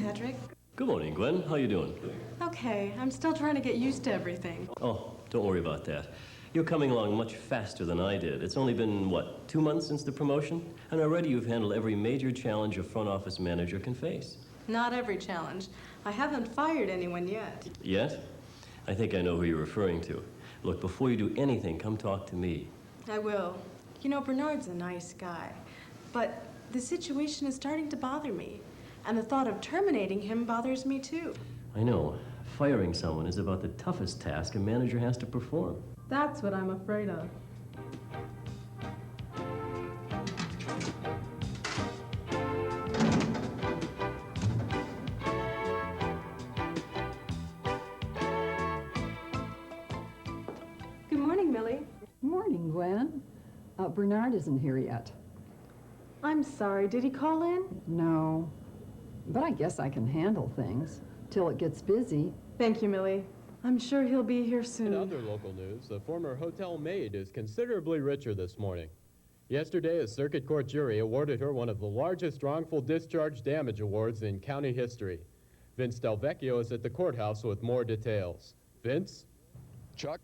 Patrick. Good morning, Gwen. How you doing? Okay, I'm still trying to get used to everything. Oh, don't worry about that. You're coming along much faster than I did. It's only been, what, 2 months since the promotion? And already you've handled every major challenge a front office manager can face. Not every challenge. I haven't fired anyone yet. Yet? I think I know who you're referring to. Look, before you do anything, come talk to me. I will. You know, Bernard's a nice guy. But the situation is starting to bother me. And the thought of terminating him bothers me too. I know. Firing someone is about the toughest task a manager has to perform. That's what I'm afraid of. Good morning, Millie. Morning, Gwen. Bernard isn't here yet. I'm sorry. Did he call in? No. But I guess I can handle things till it gets busy. Thank you, Millie. I'm sure he'll be here soon. In other local news, the former hotel maid is considerably richer this morning. Yesterday, a circuit court jury awarded her one of the largest wrongful discharge damage awards in county history. Vince Delvecchio is at the courthouse with more details. Vince? Chuck,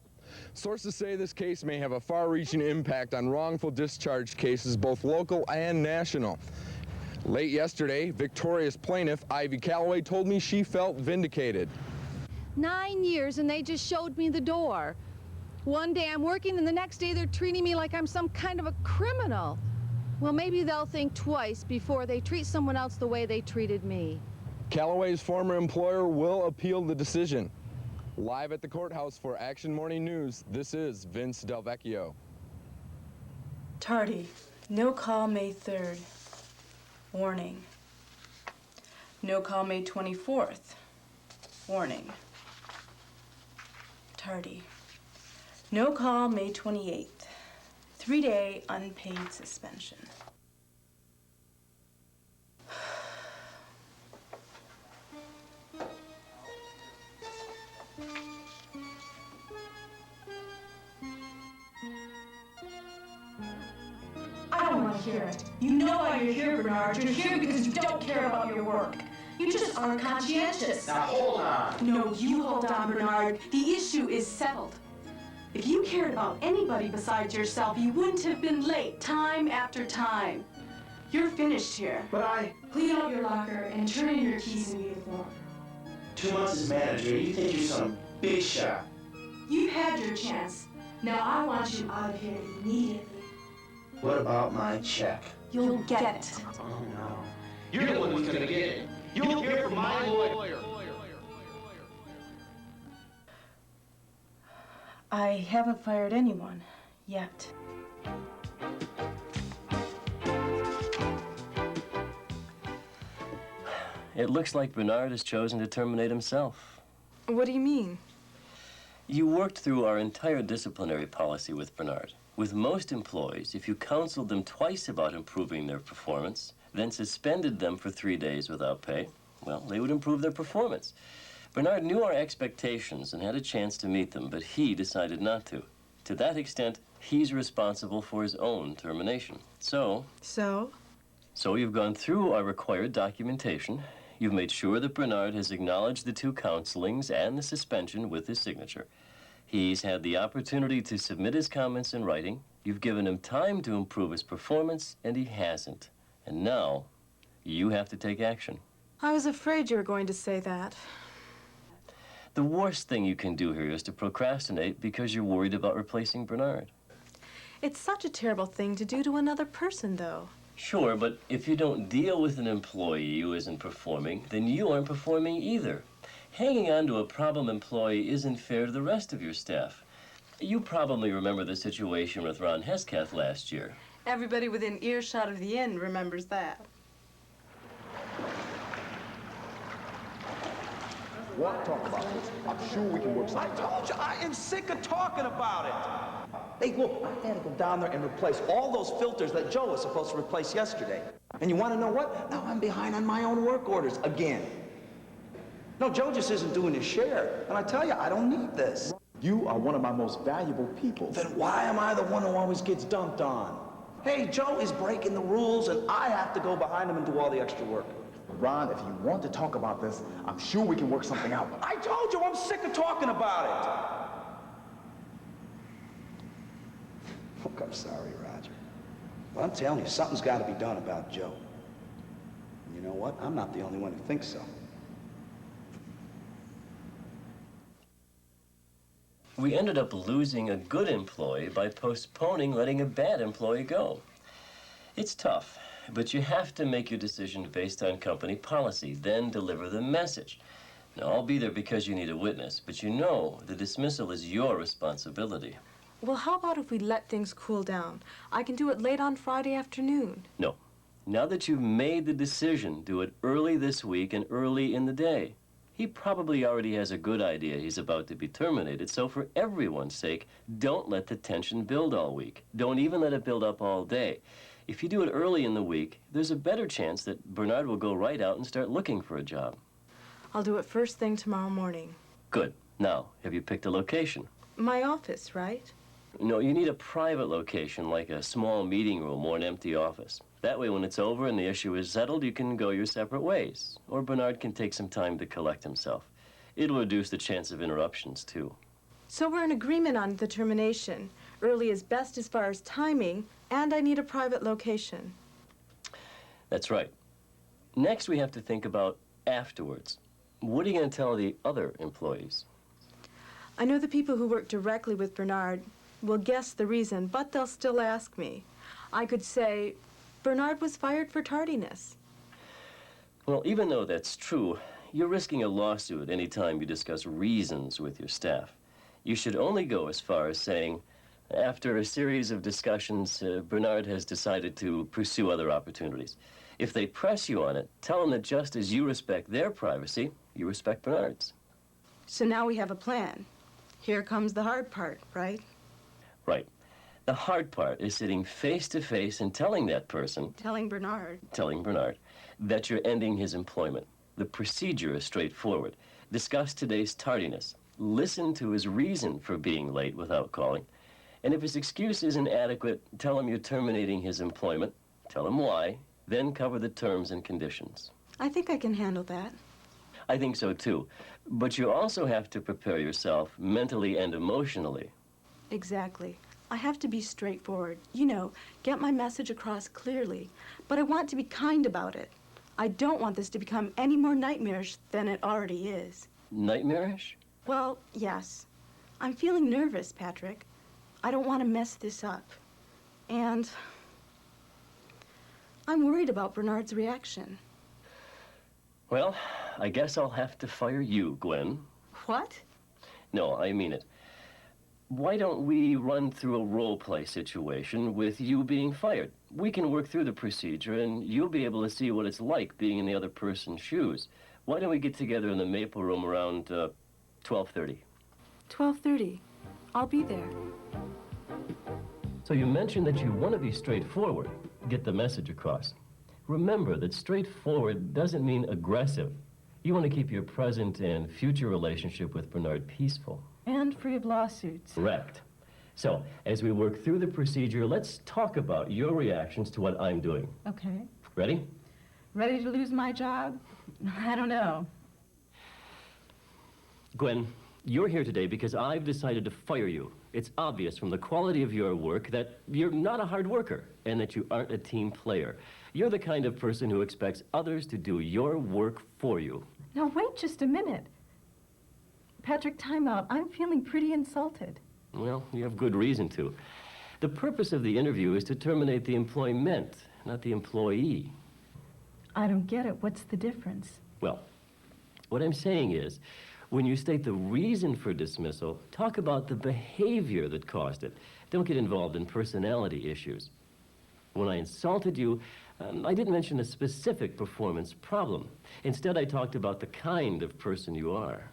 sources say this case may have a far-reaching impact on wrongful discharge cases, both local and national. Late yesterday, Victoria's plaintiff, Ivy Calloway, told me she felt vindicated. 9 years and they just showed me the door. One day I'm working and the next day they're treating me like I'm some kind of a criminal. Well, maybe they'll think twice before they treat someone else the way they treated me. Calloway's former employer will appeal the decision. Live at the courthouse for Action Morning News, this is Vince Delvecchio. Tardy. No call May 3rd. Warning. No call May 24th. Warning. Tardy. No call May 28th. 3-day unpaid suspension. I don't want to hear it. You know why you're here, Bernard. You're here because you don't care about your work. You just aren't conscientious. Now hold on. No, you hold on, Bernard. The issue is settled. If you cared about anybody besides yourself, you wouldn't have been late time after time. You're finished here. But Clean out your locker and turn in your keys and uniform. 2 months as manager, you think you're some big shot. You've had your chance. Now I want you out of here immediately. What about my check? You'll get it. Oh, no. You're the one who's gonna get it. You'll hear from my lawyer. I haven't fired anyone yet. It looks like Bernard has chosen to terminate himself. What do you mean? You worked through our entire disciplinary policy with Bernard. With most employees, if you counseled them twice about improving their performance, then suspended them for 3 days without pay, well, they would improve their performance. Bernard knew our expectations and had a chance to meet them, but he decided not to. To that extent, he's responsible for his own termination. So you've gone through our required documentation. You've made sure that Bernard has acknowledged the 2 counselings and the suspension with his signature. He's had the opportunity to submit his comments in writing. You've given him time to improve his performance, and he hasn't. And now, you have to take action. I was afraid you were going to say that. The worst thing you can do here is to procrastinate because you're worried about replacing Bernard. It's such a terrible thing to do to another person, though. Sure, but if you don't deal with an employee who isn't performing, then you aren't performing either. Hanging on to a problem employee isn't fair to the rest of your staff. You probably remember the situation with Ron Hesketh last year. Everybody within earshot of the inn remembers that. Want to talk about this? I'm sure we can work something. I told you, I am sick of talking about it. Hey, look, I had to go down there and replace all those filters that Joe was supposed to replace yesterday. And you want to know what? Now I'm behind on my own work orders again. No, Joe just isn't doing his share. And I tell you, I don't need this. You are one of my most valuable people. Then why am I the one who always gets dumped on? Hey, Joe is breaking the rules, and I have to go behind him and do all the extra work. Ron, if you want to talk about this, I'm sure we can work something out. I told you I'm sick of talking about it. Look, I'm sorry, Roger. But I'm telling you, something's got to be done about Joe. And you know what? I'm not the only one who thinks so. We ended up losing a good employee by postponing letting a bad employee go. It's tough, but you have to make your decision based on company policy, then deliver the message. Now, I'll be there because you need a witness, but you know the dismissal is your responsibility. Well, how about if we let things cool down? I can do it late on Friday afternoon. No. Now that you've made the decision, do it early this week and early in the day. He probably already has a good idea he's about to be terminated, so for everyone's sake, don't let the tension build all week. Don't even let it build up all day. If you do it early in the week, there's a better chance that Bernard will go right out and start looking for a job. I'll do it first thing tomorrow morning. Good. Now, have you picked a location? My office, right? No, you need a private location, like a small meeting room or an empty office. That way, when it's over and the issue is settled, you can go your separate ways. Or Bernard can take some time to collect himself. It'll reduce the chance of interruptions, too. So we're in agreement on the termination. Early is best as far as timing, and I need a private location. That's right. Next, we have to think about afterwards. What are you going to tell the other employees? I know the people who work directly with Bernard will guess the reason, but they'll still ask me. I could say, Bernard was fired for tardiness. Well, even though that's true, you're risking a lawsuit any time you discuss reasons with your staff. You should only go as far as saying, after a series of discussions, Bernard has decided to pursue other opportunities. If they press you on it, tell them that just as you respect their privacy, you respect Bernard's. So now we have a plan. Here comes the hard part, right? Right. The hard part is sitting face to face and telling that person, telling Bernard, that you're ending his employment. The procedure is straightforward. Discuss today's tardiness. Listen to his reason for being late without calling. And if his excuse isn't adequate, tell him you're terminating his employment. Tell him why. Then cover the terms and conditions. I think I can handle that. I think so, too. But you also have to prepare yourself mentally and emotionally. Exactly. I have to be straightforward. You know, get my message across clearly. But I want to be kind about it. I don't want this to become any more nightmarish than it already is. Nightmarish? Well, yes. I'm feeling nervous, Patrick. I don't want to mess this up. And I'm worried about Bernard's reaction. Well, I guess I'll have to fire you, Gwen. What? No, I mean it. Why don't we run through a role-play situation with you being fired? We can work through the procedure, and you'll be able to see what it's like being in the other person's shoes. Why don't we get together in the Maple Room around 12:30? 12:30. I'll be there. So you mentioned that you want to be straightforward. Get the message across. Remember that straightforward doesn't mean aggressive. You want to keep your present and future relationship with Bernard peaceful. And free of lawsuits. Correct. So, as we work through the procedure, let's talk about your reactions to what I'm doing. Okay. Ready? Ready to lose my job? I don't know. Gwen, you're here today because I've decided to fire you. It's obvious from the quality of your work that you're not a hard worker and that you aren't a team player. You're the kind of person who expects others to do your work for you. Now, wait just a minute. Patrick, time out. I'm feeling pretty insulted. Well, you have good reason to. The purpose of the interview is to terminate the employment, not the employee. I don't get it. What's the difference? Well, what I'm saying is, when you state the reason for dismissal, talk about the behavior that caused it. Don't get involved in personality issues. When I insulted you, I didn't mention a specific performance problem. Instead, I talked about the kind of person you are.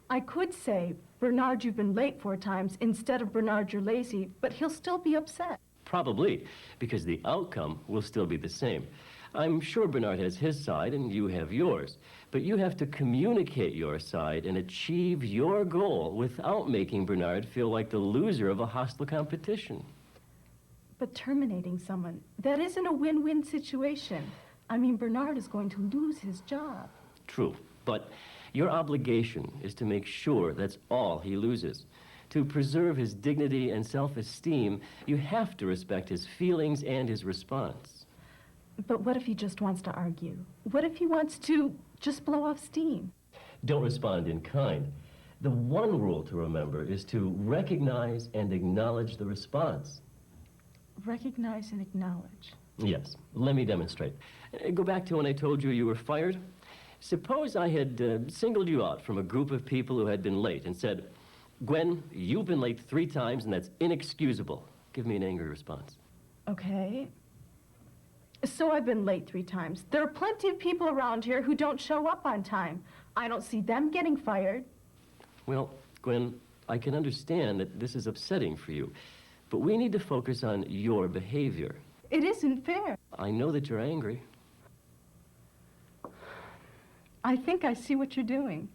I could say, Bernard, you've been late 4 times, instead of Bernard, you're lazy, but he'll still be upset. Probably, because the outcome will still be the same. I'm sure Bernard has his side and you have yours, but you have to communicate your side and achieve your goal without making Bernard feel like the loser of a hostile competition. But terminating someone, that isn't a win-win situation. I mean, Bernard is going to lose his job. True, but your obligation is to make sure that's all he loses. To preserve his dignity and self-esteem, you have to respect his feelings and his response. But what if he just wants to argue? What if he wants to just blow off steam? Don't respond in kind. The one rule to remember is to recognize and acknowledge the response. Recognize and acknowledge. Yes, let me demonstrate. Go back to when I told you you were fired. Suppose I had singled you out from a group of people who had been late and said, Gwen, you've been late 3 times and that's inexcusable. Give me an angry response. Okay. So I've been late 3 times. There are plenty of people around here who don't show up on time. I don't see them getting fired. Well, Gwen, I can understand that this is upsetting for you, but we need to focus on your behavior. It isn't fair. I know that you're angry. I think I see what you're doing.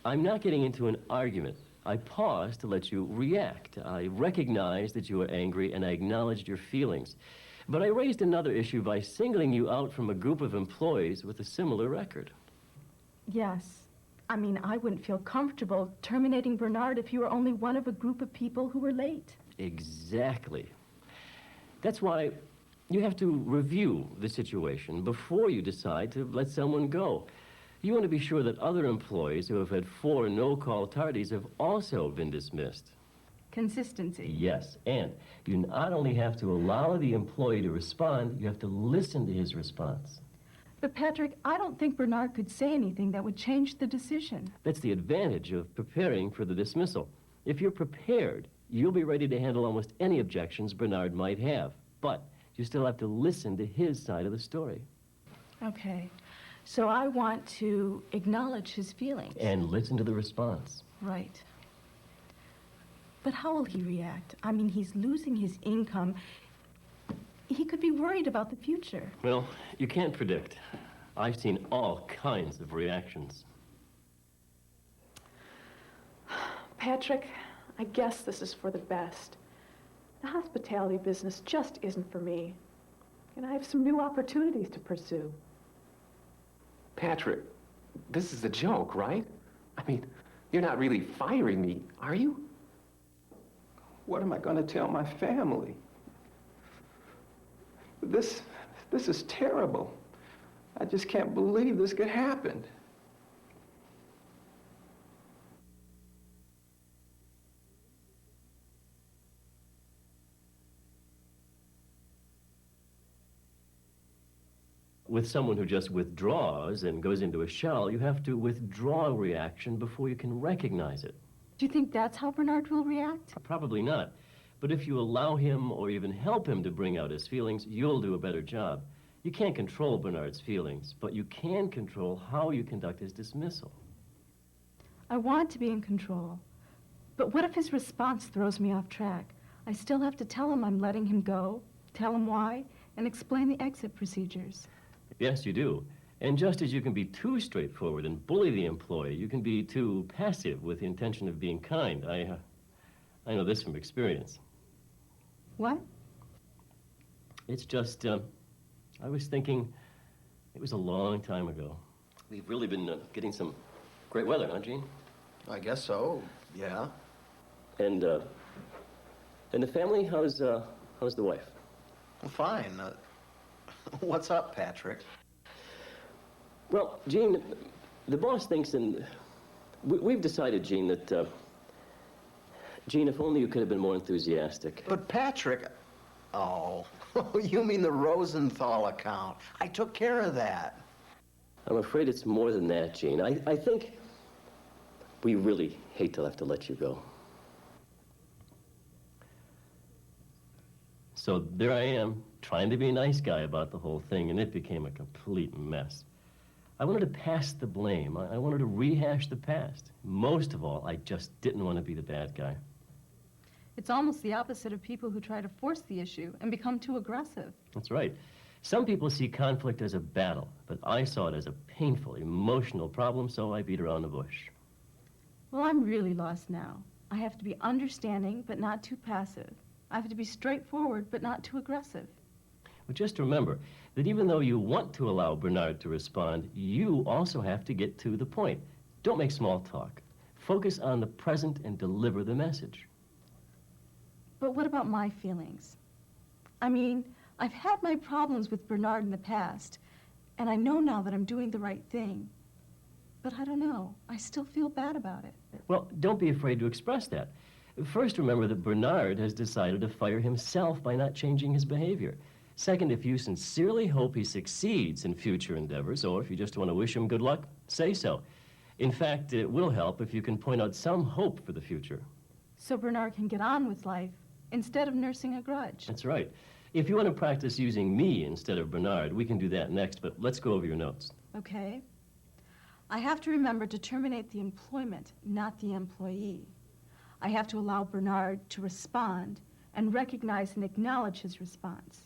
I'm not getting into an argument. I paused to let you react. I recognized that you were angry and I acknowledged your feelings. But I raised another issue by singling you out from a group of employees with a similar record. Yes. I mean, I wouldn't feel comfortable terminating Bernard if he were only one of a group of people who were late. Exactly. That's why you have to review the situation before you decide to let someone go. You want to be sure that other employees who have had 4 no-call tardies have also been dismissed. Consistency. Yes, and you not only have to allow the employee to respond, you have to listen to his response. But Patrick, I don't think Bernard could say anything that would change the decision. That's the advantage of preparing for the dismissal. If you're prepared, you'll be ready to handle almost any objections Bernard might have. But you still have to listen to his side of the story. Okay. So I want to acknowledge his feelings. And listen to the response. Right. But how will he react? I mean, he's losing his income. He could be worried about the future. Well, you can't predict. I've seen all kinds of reactions. Patrick, I guess this is for the best. The hospitality business just isn't for me. And I have some new opportunities to pursue. Patrick, this is a joke, right? I mean, you're not really firing me, are you? What am I going to tell my family? This is terrible. I just can't believe this could happen. With someone who just withdraws and goes into a shell, you have to withdraw a reaction before you can recognize it. Do you think that's how Bernard will react? Probably not. But if you allow him or even help him to bring out his feelings, you'll do a better job. You can't control Bernard's feelings, but you can control how you conduct his dismissal. I want to be in control. But what if his response throws me off track? I still have to tell him I'm letting him go, tell him why, and explain the exit procedures. Yes, you do. And just as you can be too straightforward and bully the employee, you can be too passive with the intention of being kind. I know this from experience. What? It's just, I was thinking, it was a long time ago. We've really been getting some great weather, huh, Gene? I guess so, yeah. And the family, how's the wife? Fine. What's up, Patrick? Well, Gene, the boss thinks, and we've decided, Gene, that, Gene, if only you could have been more enthusiastic. But Patrick, oh, you mean the Rosenthal account. I took care of that. I'm afraid it's more than that, Gene. I think we really hate to have to let you go. So there I am, trying to be a nice guy about the whole thing, and it became a complete mess. I wanted to pass the blame. I wanted to rehash the past. Most of all, I just didn't want to be the bad guy. It's almost the opposite of people who try to force the issue and become too aggressive. That's right. Some people see conflict as a battle, but I saw it as a painful, emotional problem, so I beat around the bush. Well, I'm really lost now. I have to be understanding, but not too passive. I have to be straightforward, but not too aggressive. But just remember that even though you want to allow Bernard to respond, you also have to get to the point. Don't make small talk. Focus on the present and deliver the message. But what about my feelings? I mean, I've had my problems with Bernard in the past, and I know now that I'm doing the right thing. But I don't know. I still feel bad about it. Well, don't be afraid to express that. First, remember that Bernard has decided to fire himself by not changing his behavior. Second, if you sincerely hope he succeeds in future endeavors, or if you just want to wish him good luck, say so. In fact, it will help if you can point out some hope for the future. So Bernard can get on with life instead of nursing a grudge. That's right. If you want to practice using me instead of Bernard, we can do that next, but let's go over your notes. Okay. I have to remember to terminate the employment, not the employee. I have to allow Bernard to respond and recognize and acknowledge his response.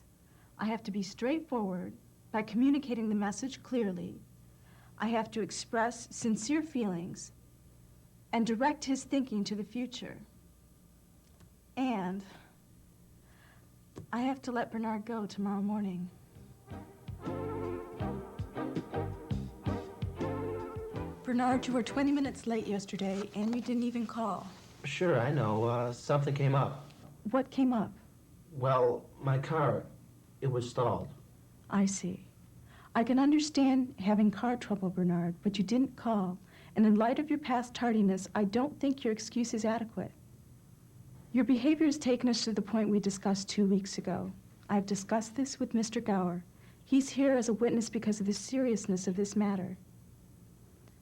I have to be straightforward by communicating the message clearly. I have to express sincere feelings and direct his thinking to the future. And I have to let Bernard go tomorrow morning. Bernard, you were 20 minutes late yesterday, and you didn't even call. Sure, I know. Something came up. What came up? Well, my car, it was stalled. I see. I can understand having car trouble, Bernard, but you didn't call. And in light of your past tardiness, I don't think your excuse is adequate. Your behavior has taken us to the point we discussed 2 weeks ago. I've discussed this with Mr. Gower. He's here as a witness because of the seriousness of this matter.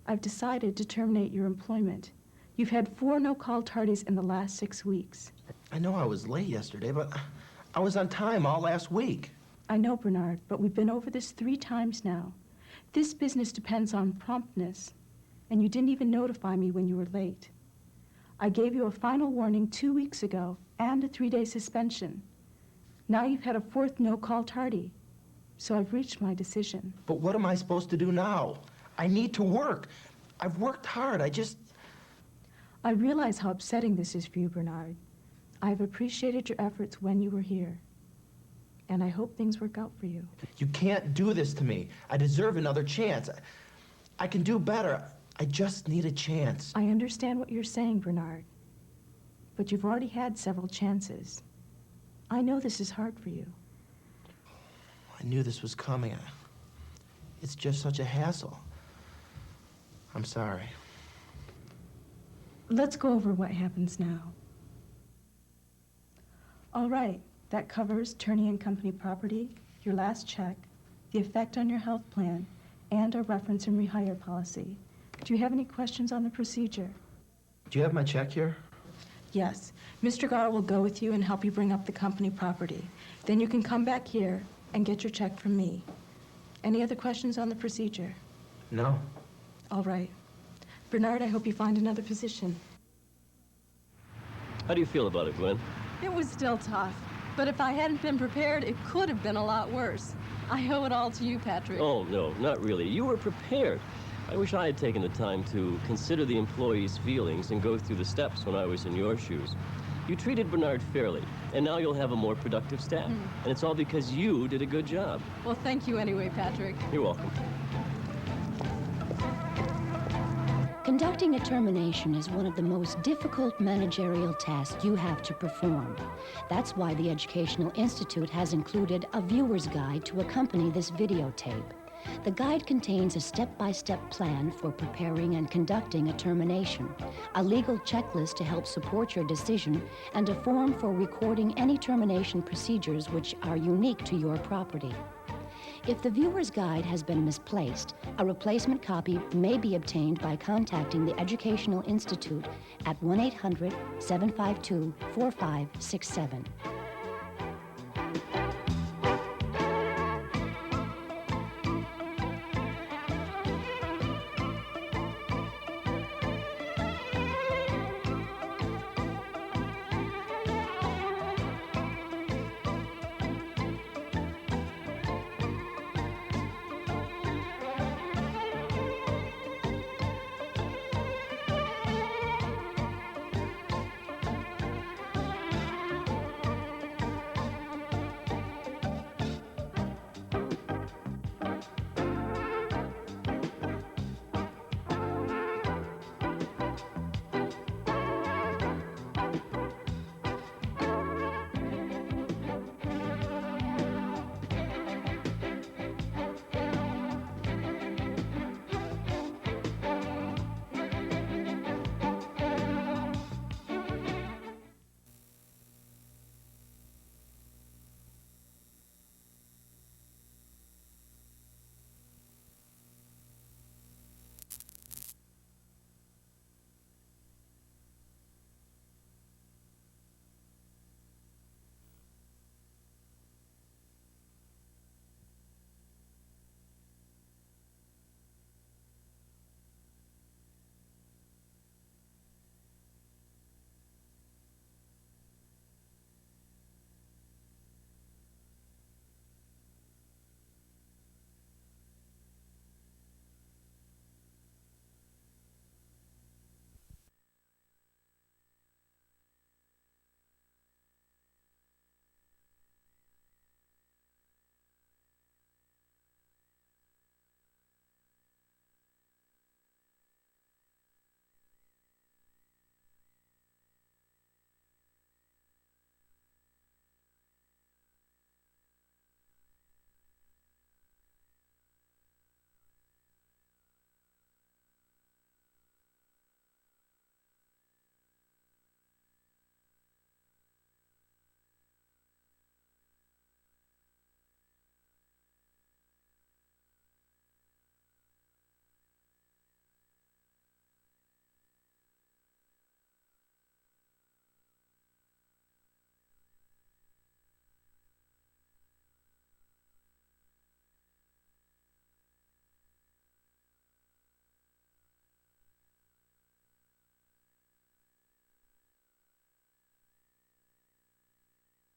I've decided to terminate your employment. You've had 4 no-call tardies in the last 6 weeks. I know I was late yesterday, but I was on time all last week. I know, Bernard, but we've been over this 3 times now. This business depends on promptness, and you didn't even notify me when you were late. I gave you a final warning 2 weeks ago and a 3-day suspension. Now you've had a 4th no-call tardy, so I've reached my decision. But what am I supposed to do now? I need to work. I've worked hard. I realize how upsetting this is for you, Bernard. I've appreciated your efforts when you were here, and I hope things work out for you. You can't do this to me. I deserve another chance. I can do better. I just need a chance. I understand what you're saying, Bernard, but you've already had several chances. I know this is hard for you. I knew this was coming. It's just such a hassle. I'm sorry. Let's go over what happens now. All right, that covers Turney and Company property, your last check, the effect on your health plan, and our reference and rehire policy. Do you have any questions on the procedure? Do you have my check here? Yes. Mr. Gar will go with you and help you bring up the company property. Then you can come back here and get your check from me. Any other questions on the procedure? No. All right. Bernard, I hope you find another position. How do you feel about it, Gwen? It was still tough, but if I hadn't been prepared, it could have been a lot worse. I owe it all to you, Patrick. Oh, no, not really. You were prepared. I wish I had taken the time to consider the employee's feelings and go through the steps when I was in your shoes. You treated Bernard fairly, and now you'll have a more productive staff. And it's all because you did a good job. Well, thank you anyway, Patrick. You're welcome. Conducting a termination is one of the most difficult managerial tasks you have to perform. That's why the Educational Institute has included a viewer's guide to accompany this videotape. The guide contains a step-by-step plan for preparing and conducting a termination, a legal checklist to help support your decision, and a form for recording any termination procedures which are unique to your property. If the viewer's guide has been misplaced, a replacement copy may be obtained by contacting the Educational Institute at 1-800-752-4567.